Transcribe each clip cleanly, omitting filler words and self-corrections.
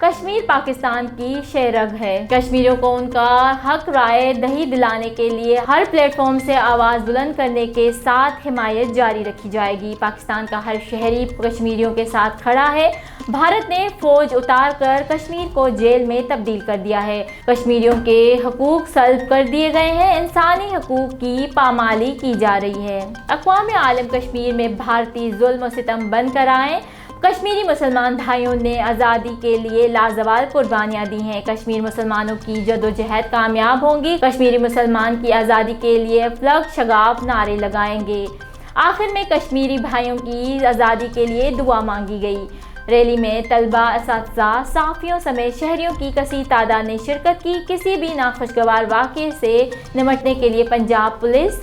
کشمیر پاکستان کی شہرگ ہے۔ کشمیریوں کو ان کا حق رائے دہی دلانے کے لیے ہر پلیٹ فارم سے آواز بلند کرنے کے ساتھ حمایت جاری رکھی جائے گی۔ پاکستان کا ہر شہری کشمیریوں کے ساتھ کھڑا ہے۔ بھارت نے فوج اتار کر کشمیر کو جیل میں تبدیل کر دیا ہے۔ کشمیریوں کے حقوق سلب کر دیے گئے ہیں۔ انسانی حقوق کی پامالی کی جا رہی ہے۔ اقوام عالم کشمیر میں بھارتی ظلم و ستم بند کرائیں۔ کشمیری مسلمان بھائیوں نے آزادی کے لیے لازوال قربانیاں دی ہیں۔ کشمیر مسلمانوں کی جدوجہد کامیاب ہوگی۔ کشمیری مسلمان کی آزادی کے لیے فلک شگاف نعرے لگائیں گے۔ آخر میں کشمیری بھائیوں کی آزادی کے لیے دعا مانگی گئی۔ ریلی میں طلبہ، اساتذہ، صحافیوں سمیت شہریوں کی کثیر تعداد نے شرکت کی۔ کسی بھی ناخوشگوار واقعے سے نمٹنے کے لیے Punjab police,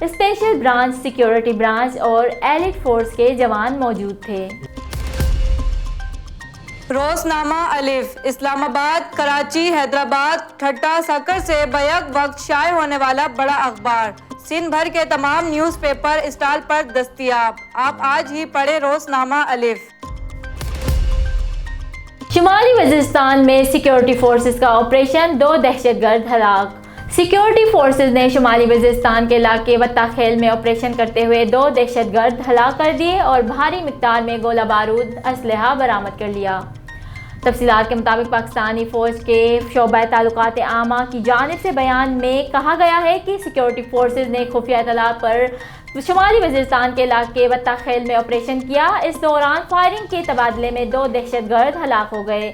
special branch, security branch اور ایلیٹ فورس کے جوان موجود تھے۔ روزنامہ الف اسلام آباد، کراچی، حیدرآباد، ٹھٹہ، سکر سے بیک وقت شائع ہونے والا بڑا اخبار سندھ بھر کے تمام نیوز پیپر اسٹال پر دستیاب۔ آپ آج ہی پڑھیں روزنامہ الف۔ شمالی وزیرستان میں سیکیورٹی فورسز کا آپریشن، 2 دہشت گرد ہلاک۔ سیکیورٹی فورسز نے شمالی وزیرستان کے علاقے وطا خیل میں آپریشن کرتے ہوئے 2 دہشت گرد ہلاک کر دیے اور بھاری مقدار میں گولہ بارود اسلحہ برآمد کر لیا۔ تفصیلات کے مطابق پاکستانی فوج کے شعبہ تعلقات عامہ کی جانب سے بیان میں کہا گیا ہے کہ سیکیورٹی فورسز نے خفیہ اطلاع پر شمالی وزیرستان کے علاقے وطا خیل میں آپریشن کیا۔ اس دوران فائرنگ کے تبادلے میں 2 دہشت گرد ہلاک ہو گئے۔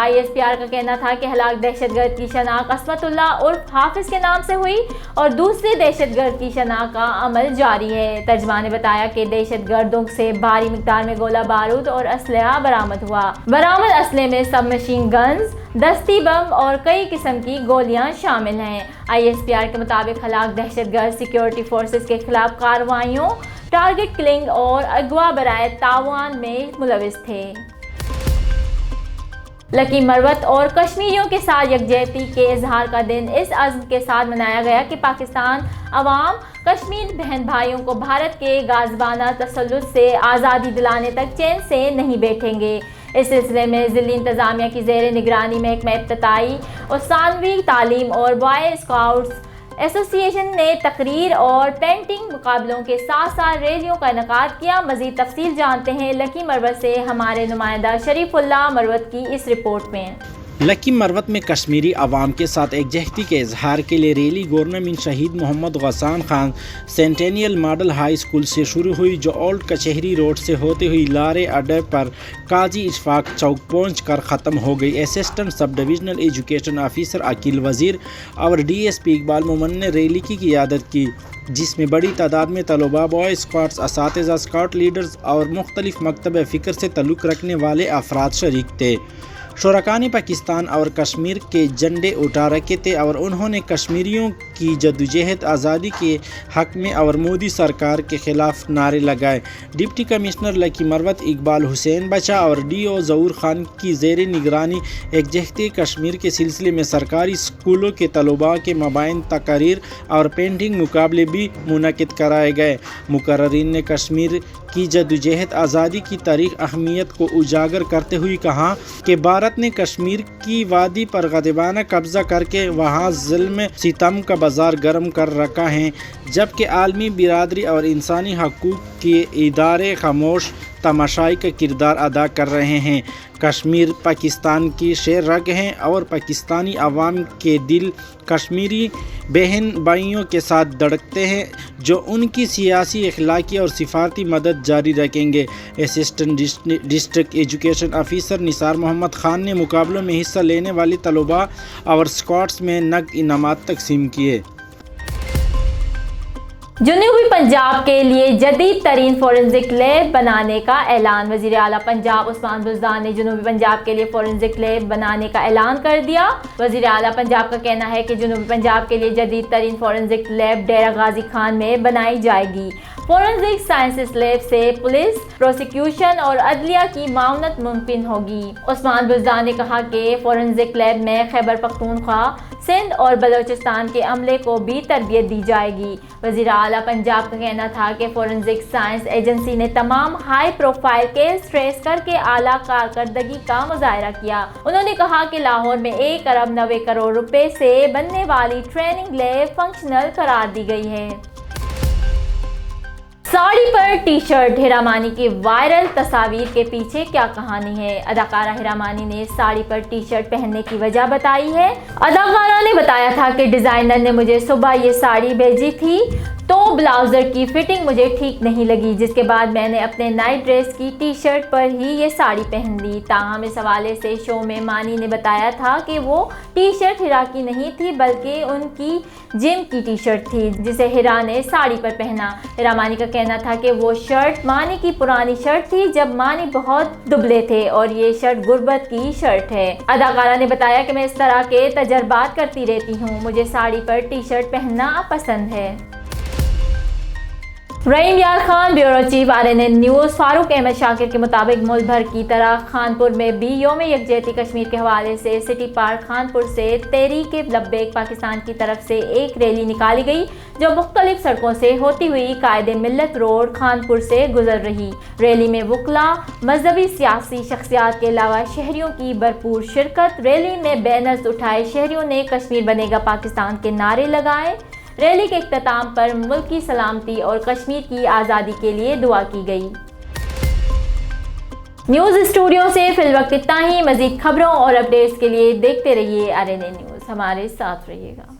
ISPR کا کہنا تھا کہ ہلاک دہشت گرد کی شناخت عصمت اللہ عرف حافظ کے نام سے ہوئی اور دوسرے دہشت گرد کی شناخت کا عمل جاری ہے۔ ترجمان نے بتایا کہ دہشت گردوں سے بھاری مقدار میں گولہ بارود اور اسلحہ برآمد ہوا۔ برآمد اسلحے میں سب مشین گنز، دستی بم اور کئی قسم کی گولیاں شامل ہیں۔ ISPR کے مطابق ہلاک دہشت گرد سیکیورٹی فورسز کے خلاف کارروائیوں، ٹارگٹ کلنگ اور اغوا برائے تعاون میں ملوث تھے۔ لکی مروت اور کشمیریوں کے ساتھ یکجہتی کے اظہار کا دن اس عزم کے ساتھ منایا گیا کہ پاکستان عوام کشمیر بہن بھائیوں کو بھارت کے غاصبانہ تسلط سے آزادی دلانے تک چین سے نہیں بیٹھیں گے۔ اس سلسلے میں ضلعی انتظامیہ کی زیر نگرانی محکمہ ابتدائی اور ثانوی تعلیم اور بوائے اسکاؤٹس ایسوسی ایشن نے تقریر اور پینٹنگ مقابلوں کے ساتھ ساتھ ریلیوں کا انعقاد کیا۔ مزید تفصیل جانتے ہیں لکی مروت سے ہمارے نمائندہ شریف اللہ مروت کی اس رپورٹ میں۔ لکی مروت میں کشمیری عوام کے ساتھ یکجہتی کے اظہار کے لیے rally government Shaheed Muhammad Ghassan Khan centennial model high school سے شروع ہوئی، جو اولڈ کچہری روڈ سے ہوتے ہوئی لارے اڈے پر قاضی اشفاق چوک پہنچ کر ختم ہو گئی۔ Assistant sub divisional education officer Aqeel Wazir اور DSP اقبال مومن نے ریلی کی قیادت کی، جس میں بڑی تعداد میں طلباء، بوائے اسکواڈز، اساتذہ، اسکاؤٹ لیڈرز اور مختلف مکتب فکر سے تعلق رکھنے والے افراد شریک تھے۔ شرکاء نے پاکستان اور کشمیر کے جھنڈے اٹھا رکھے تھے اور انہوں نے کشمیریوں کی جدوجہد آزادی کے حق میں اور مودی سرکار کے خلاف نعرے لگائے۔ ڈپٹی کمشنر لکی مروت اقبال حسین بچا اور DO ظہور خان کی زیر نگرانی یکجہتی کشمیر کے سلسلے میں سرکاری اسکولوں کے طلباء کے مابین تقاریر اور پینٹنگ مقابلے بھی منعقد کرائے گئے۔ مقررین نے کشمیر کی جدوجہد آزادی کی تاریخ اہمیت کو اجاگر کرتے ہوئے کہا کہ بھارت نے کشمیر کی وادی پر غاصبانہ قبضہ کر کے وہاں ظلم ستم کا بازار گرم کر رکھا ہے، جبکہ عالمی برادری اور انسانی حقوق کے ادارے خاموش تماشائی کا کردار ادا کر رہے ہیں۔ کشمیر پاکستان کی شہرگ ہے اور پاکستانی عوام کے دل کشمیری بہن بھائیوں کے ساتھ دھڑکتے ہیں، جو ان کی سیاسی، اخلاقی اور سفارتی مدد جاری رکھیں گے۔ اسسٹنٹ ڈسٹرکٹ ایجوکیشن آفیسر نثار محمد خان نے مقابلوں میں حصہ لینے والی طلباء اور اسکواڈز میں نقد انعامات تقسیم کیے۔ جنوبی پنجاب کے لیے جدید ترین فورنزک لیب بنانے کا اعلان۔ وزیر اعلیٰ پنجاب عثمان بزدار نے جنوبی پنجاب کے لیے فورنزک لیب بنانے کا اعلان کر دیا۔ وزیر اعلیٰ پنجاب کا کہنا ہے کہ جنوبی پنجاب کے لیے جدید ترین فورنزک لیب ڈیرہ غازی خان میں بنائی جائے گی۔ فورنزک سائنسز لیب سے پولیس، پروسیکیوشن اور عدلیہ کی معاونت ممکن ہوگی۔ عثمان بزدار نے کہا کہ فورنزک لیب میں خیبر پختونخوا، سندھ اور بلوچستان کے عملے کو بھی تربیت دی جائے گی۔ وزیر اعلیٰ پنجاب کا کہنا تھا کہ فورنزک سائنس ایجنسی نے تمام ہائی پروفائل کیس ٹریس کر کے اعلیٰ کارکردگی کا مظاہرہ کیا۔ انہوں نے کہا کہ لاہور میں 1 ارب 90 کروڑ روپے سے بننے والی ٹریننگ لیب فنکشنل قرار دی گئی ہے۔ ساڑی پر ٹی شرٹ، ہیرا مانی کی وائرل تصاویر کے پیچھے کیا کہانی ہے؟ اداکارہ ہیرا مانی نے ساڑی پر ٹی شرٹ پہننے کی وجہ بتائی ہے۔ اداکارہ نے بتایا تھا کہ ڈیزائنر نے مجھے صبح یہ ساڑی بھیجی تھی تو بلاؤزر کی فٹنگ مجھے ٹھیک نہیں لگی، جس کے بعد میں نے اپنے نائٹ ڈریس کی ٹی شرٹ پر ہی یہ ساڑی پہن لی۔ تاہم اس حوالے سے شو میں مانی نے بتایا تھا کہ وہ ٹی شرٹ ہیرا کی نہیں تھی بلکہ ان کی جم کی ٹی شرٹ تھی جسے ہیرا نے ساڑی پر پہنا۔ ہیرا مانی کا کہنا تھا کہ وہ شرٹ مانی کی پرانی شرٹ تھی جب مانی بہت دبلے تھے اور یہ شرٹ غربت کی شرٹ ہے۔ اداکارہ نے بتایا کہ میں اس طرح کے تجربات کرتی رہتی ہوں، مجھے ساڑی پر ٹی شرٹ پہننا پسند ہے۔ Rahim Yar Khan, bureau chief RNN news. Farooq Ahmed Shakir کے مطابق ملک بھر کی طرح خانپور میں بھی یوم یکجہتی کشمیر کے حوالے سے سٹی پارک خانپور سے تحریک لبیک پاکستان کی طرف سے ایک ریلی نکالی گئی جو مختلف سڑکوں سے ہوتی ہوئی قائد ملت روڈ خانپور سے گزر رہی۔ ریلی میں وکلاء، مذہبی سیاسی شخصیات کے علاوہ شہریوں کی بھرپور شرکت۔ ریلی میں بینرز اٹھائے شہریوں نے کشمیر بنے گا پاکستان کے نعرے لگائے۔ ریلی کے اختتام پر ملک کی سلامتی اور کشمیر کی آزادی کے لیے دعا کی گئی۔ نیوز اسٹوڈیو سے فی الوقت اتنا ہی۔ مزید خبروں اور اپڈیٹس کے لیے دیکھتے رہیے RNN نیوز، ہمارے ساتھ رہیے گا۔